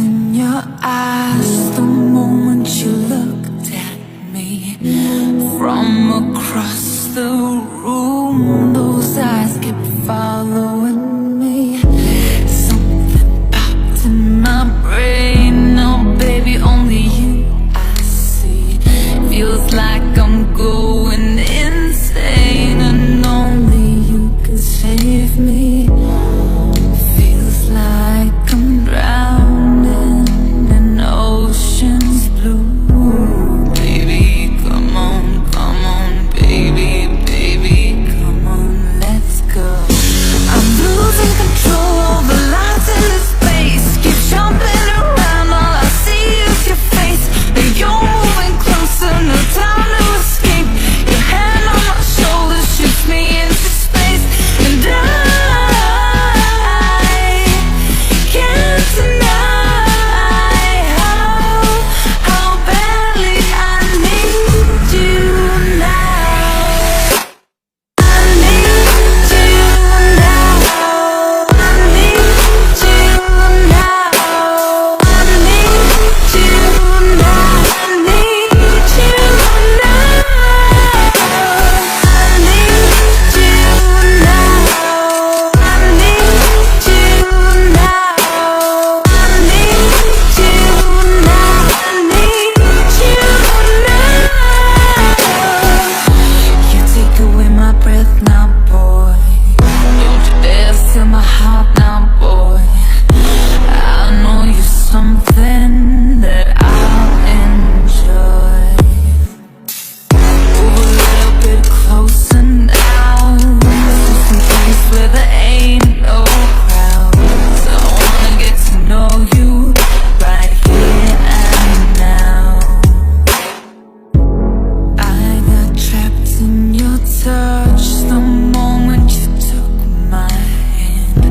in your eyes the moment you looked at me. From across the room, those eyes kept following me. Something popped in my brain. Oh baby, only you I see. Feels like I'm going insane, and only you can save me. Feels like I'm drowning in ocean's blue. Baby, come on, baby, baby, come on, let's go. I'm losing control over lights in this space. Keep jumping around, all I see is your face. And you're moving closer, no time to escape. Your hand on my shoulder shoots me into space. And I can't deny how badly I need you now. I need you now. I need you now. I need you now. I need you now. I need you now. I need you now. I need you now. I need you now. You take away my breath now, boy. Don't you dare steal my heart now, boy. I know you're something that I'll enjoy. Move a little bit closer now, to some place where there ain't no crowds. I wanna get to know you right here and now. I got trapped in your touch the moment you took my hand.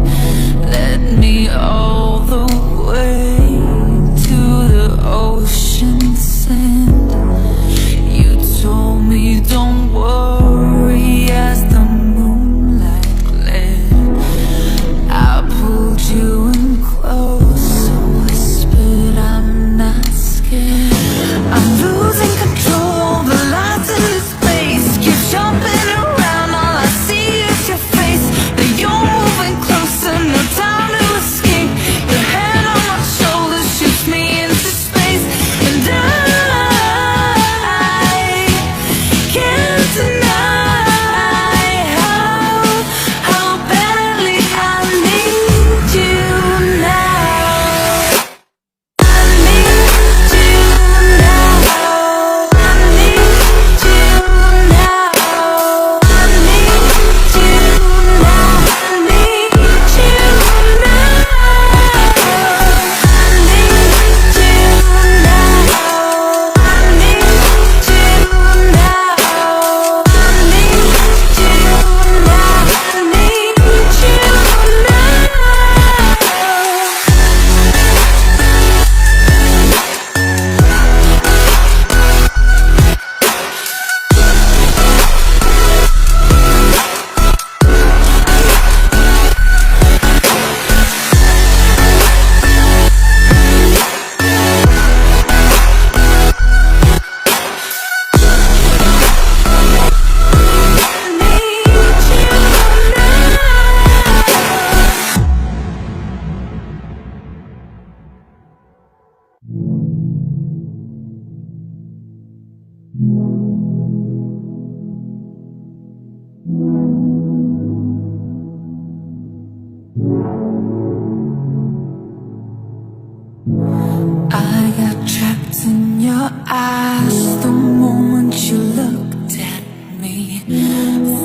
Led me all the way to the ocean sand. You told me don't worry as the moonlight glared. I pulled you in close, whispered I'm not scared. I'm losing control over lights in this space. Keep jumping around, all I see is your face. That you're moving closer, no time to escape. Your hand on my shoulder shoots me into space. And I can't deny how badly I need you now. I need you now. I need you now. I need you now. I need you now. I need you now. I need you now. I need you now. I need you I got trapped in your eyes the moment you looked at me.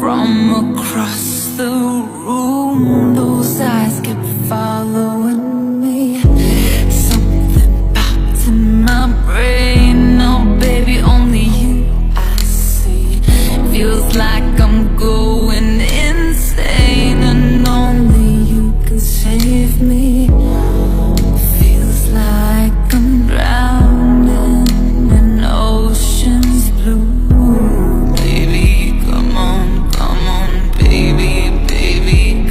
From across the room, those eyes kept following me. Something popped in my brain. Oh baby, only you I see. Feels like I'm going insane, and only you can save me. Feels like I'm drowning in ocean's blue. Baby, come on, baby, baby,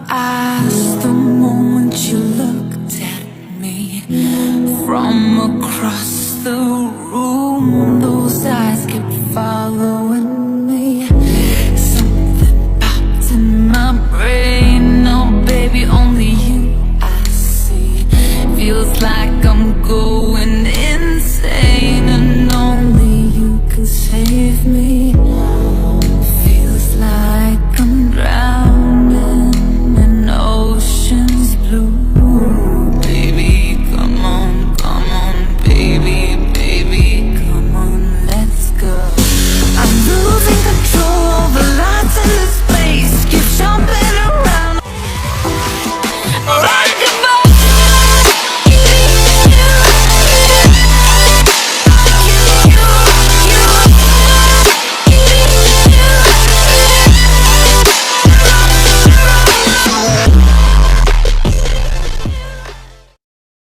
eyes the moment you looked at me from across the room.